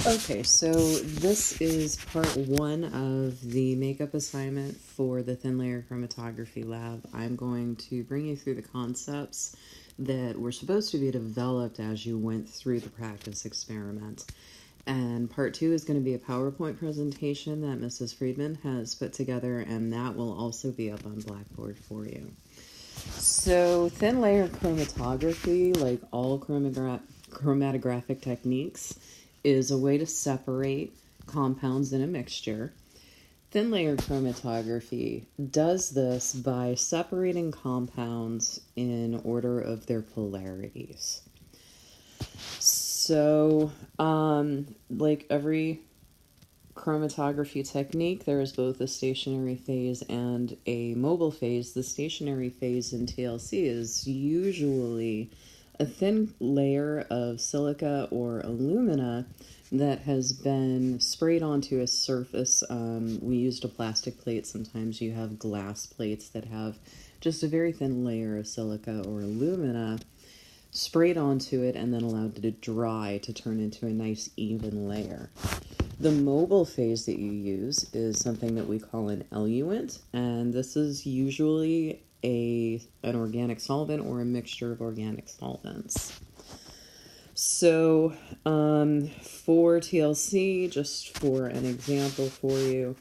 Okay, so this is part one of the makeup assignment for the thin layer chromatography lab. I'm going to bring you through the concepts that were supposed to be developed as you went through the practice experiment. And part two is going to be a PowerPoint presentation that Mrs. Friedman has put together, and that will also be up on Blackboard for you. So thin layer chromatography, like all chromatographic techniques, is a way to separate compounds in a mixture. Thin layer chromatography does this by separating compounds in order of their polarities. So, like every chromatography technique, there is both a stationary phase and a mobile phase. The stationary phase in TLC is usually a thin layer of silica or alumina that has been sprayed onto a surface. We used a plastic plate. Sometimes you have glass plates that have just a very thin layer of silica or alumina sprayed onto it and then allowed to dry to turn into a nice even layer. The mobile phase that you use is something that we call an eluent, and this is usually an organic solvent or a mixture of organic solvents. So for TLC, just for an example for you,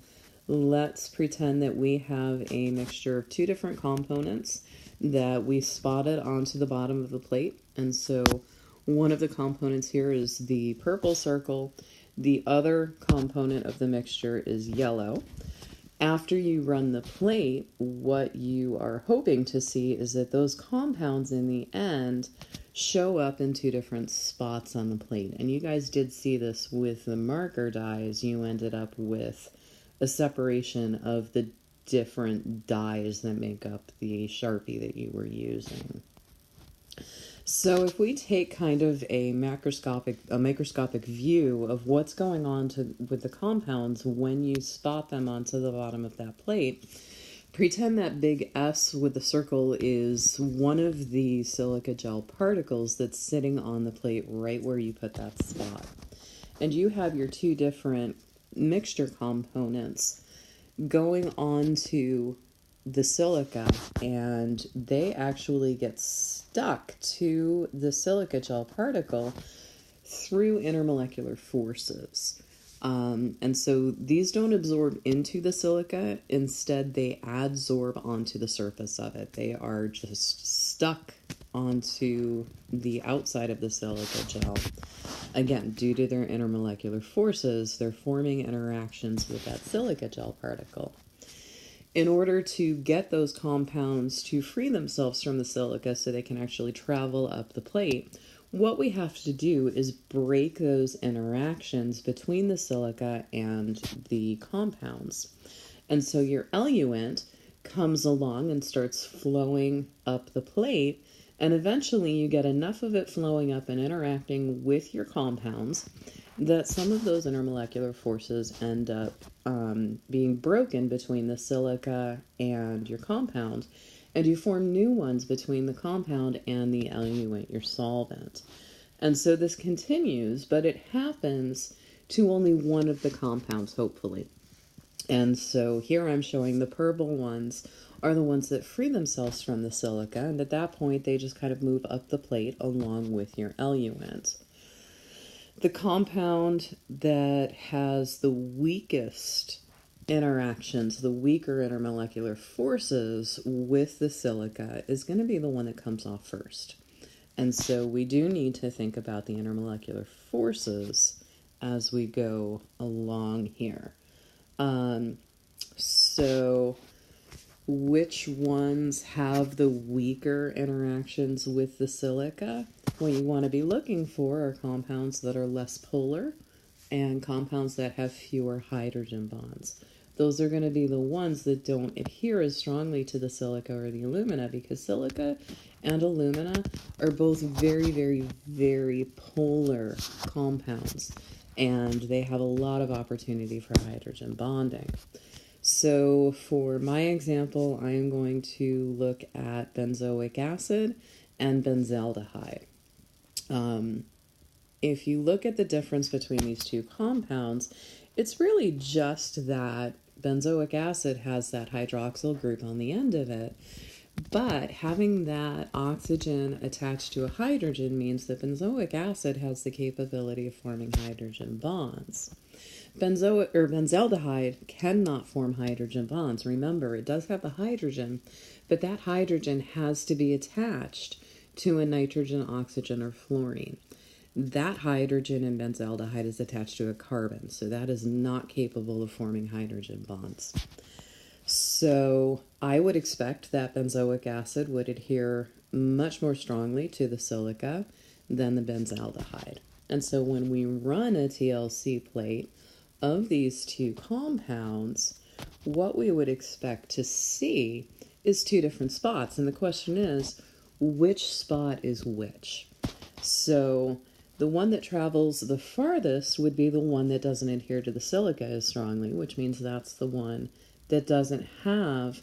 let's pretend that we have a mixture of two different components that we spotted onto the bottom of the plate. And so one of the components here is the purple circle. The other component of the mixture is yellow. After you run the plate, what you are hoping to see is that those compounds in the end show up in two different spots on the plate. And you guys did see this with the marker dyes. You ended up with a separation of the different dyes that make up the Sharpie that you were using. So if we take kind of a microscopic view of what's going on with the compounds when you spot them onto the bottom of that plate, pretend that big S with the circle is one of the silica gel particles that's sitting on the plate right where you put that spot. And you have your two different mixture components going onto the silica, and they actually get stuck to the silica gel particle through intermolecular forces. And so these don't absorb into the silica. Instead, they adsorb onto the surface of it. They are just stuck onto the outside of the silica gel. Again, due to their intermolecular forces, they're forming interactions with that silica gel particle. In order to get those compounds to free themselves from the silica so they can actually travel up the plate, what we have to do is break those interactions between the silica and the compounds. And so your eluent comes along and starts flowing up the plate, and eventually you get enough of it flowing up and interacting with your compounds that some of those intermolecular forces end up being broken between the silica and your compound, and you form new ones between the compound and the eluent, your solvent. And so this continues, but it happens to only one of the compounds, hopefully. And so here I'm showing the purple ones are the ones that free themselves from the silica, and at that point they just kind of move up the plate along with your eluent. The compound that has the weakest interactions, the weaker intermolecular forces with the silica, is going to be the one that comes off first. And so we do need to think about the intermolecular forces as we go along here. So which ones have the weaker interactions with the silica? What you want to be looking for are compounds that are less polar and compounds that have fewer hydrogen bonds. Those are going to be the ones that don't adhere as strongly to the silica or the alumina, because silica and alumina are both very, very, very polar compounds, and they have a lot of opportunity for hydrogen bonding. So for my example, I am going to look at benzoic acid and benzaldehyde. if you look at the difference between these two compounds, it's really just that benzoic acid has that hydroxyl group on the end of it. But having that oxygen attached to a hydrogen means that benzoic acid has the capability of forming hydrogen bonds. Benzaldehyde cannot form hydrogen bonds. Remember, it does have the hydrogen, but that hydrogen has to be attached to a nitrogen, oxygen, or fluorine. That hydrogen in benzaldehyde is attached to a carbon, so that is not capable of forming hydrogen bonds. So I would expect that benzoic acid would adhere much more strongly to the silica than the benzaldehyde. And so when we run a TLC plate of these two compounds, what we would expect to see is two different spots. And the question is, which spot is which? So the one that travels the farthest would be the one that doesn't adhere to the silica as strongly, which means that's the one that doesn't have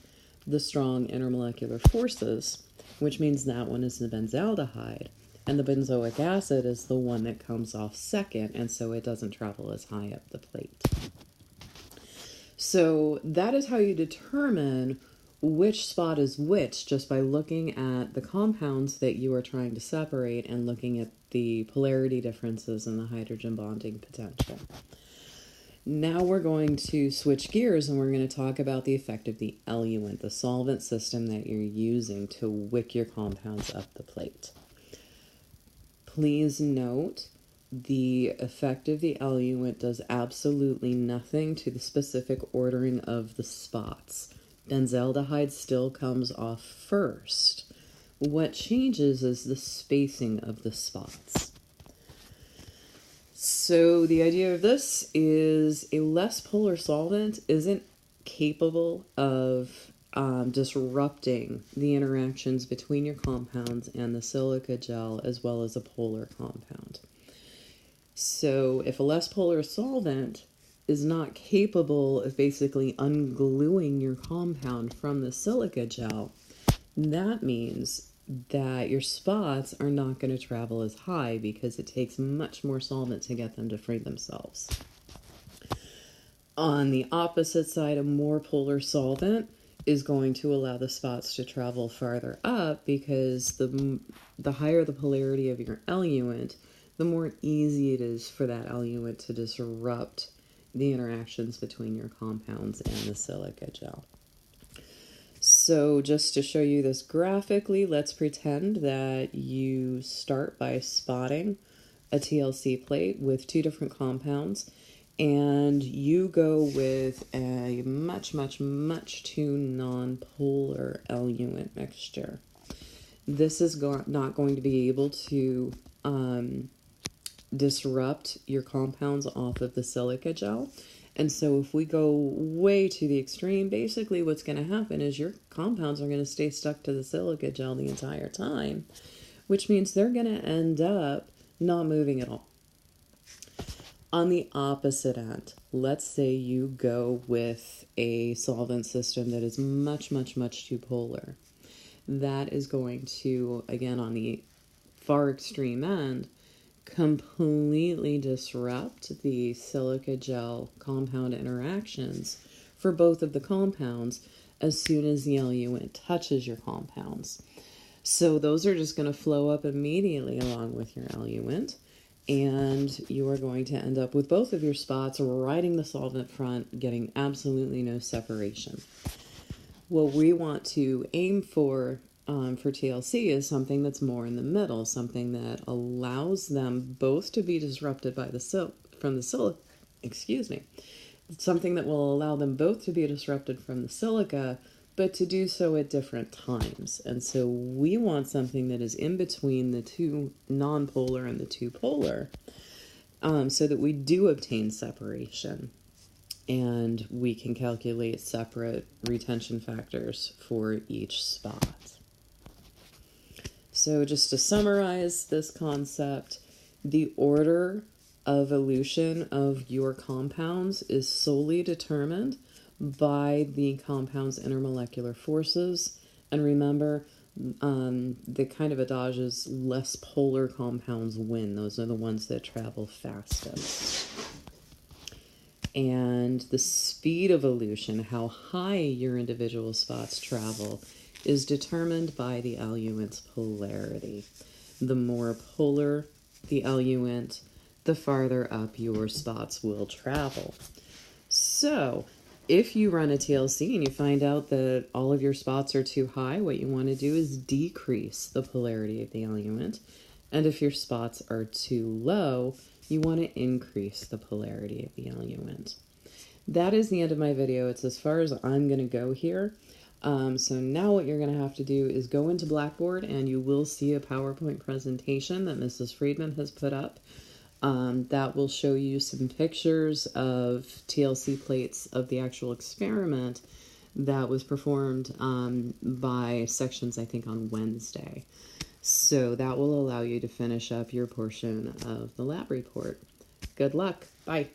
the strong intermolecular forces, which means that one is the benzaldehyde. And the benzoic acid is the one that comes off second, and so it doesn't travel as high up the plate. So that is how you determine which spot is which, just by looking at the compounds that you are trying to separate and looking at the polarity differences in the hydrogen bonding potential. Now we're going to switch gears and we're going to talk about the effect of the eluent, the solvent system that you're using to wick your compounds up the plate. Please note, the effect of the eluent does absolutely nothing to the specific ordering of the spots. Benzaldehyde still comes off first. What changes is the spacing of the spots. So the idea of this is a less polar solvent isn't capable of disrupting the interactions between your compounds and the silica gel as well as a polar compound. So if a less polar solvent is not capable of basically ungluing your compound from the silica gel, that means that your spots are not going to travel as high because it takes much more solvent to get them to free themselves. On the opposite side, a more polar solvent is going to allow the spots to travel farther up because the higher the polarity of your eluent, the more easy it is for that eluent to disrupt the interactions between your compounds and the silica gel. So just to show you this graphically, let's pretend that you start by spotting a TLC plate with two different compounds, and you go with a much too non-polar eluent mixture. This is not going to be able to disrupt your compounds off of the silica gel. And so if we go way to the extreme, basically what's going to happen is your compounds are going to stay stuck to the silica gel the entire time, which means they're going to end up not moving at all. On the opposite end, let's say you go with a solvent system that is much too polar. That is going to, again, on the far extreme end, completely disrupt the silica gel compound interactions for both of the compounds as soon as the eluent touches your compounds. So those are just going to flow up immediately along with your eluent, and you are going to end up with both of your spots riding the solvent front, getting absolutely no separation. What we want to aim for TLC is something that's more in the middle, something that allows them both to be disrupted by something that will allow them both to be disrupted from the silica, but to do so at different times. And so we want something that is in between the two non-polar and the two polar, so that we do obtain separation. And we can calculate separate retention factors for each spot. So just to summarize this concept, the order of elution of your compounds is solely determined by the compound's intermolecular forces. And remember, The kind of adage is less polar compounds win. Those are the ones that travel fastest. And the speed of elution, how high your individual spots travel, is determined by the eluent's polarity. The more polar the eluent, the farther up your spots will travel. So, if you run a TLC and you find out that all of your spots are too high, what you want to do is decrease the polarity of the eluent. And if your spots are too low, you want to increase the polarity of the eluent. That is the end of my video. It's as far as I'm going to go here. So now what you're going to have to do is go into Blackboard, and you will see a PowerPoint presentation that Mrs. Friedman has put up. That will show you some pictures of TLC plates of the actual experiment that was performed by sections, I think, on Wednesday. So that will allow you to finish up your portion of the lab report. Good luck. Bye.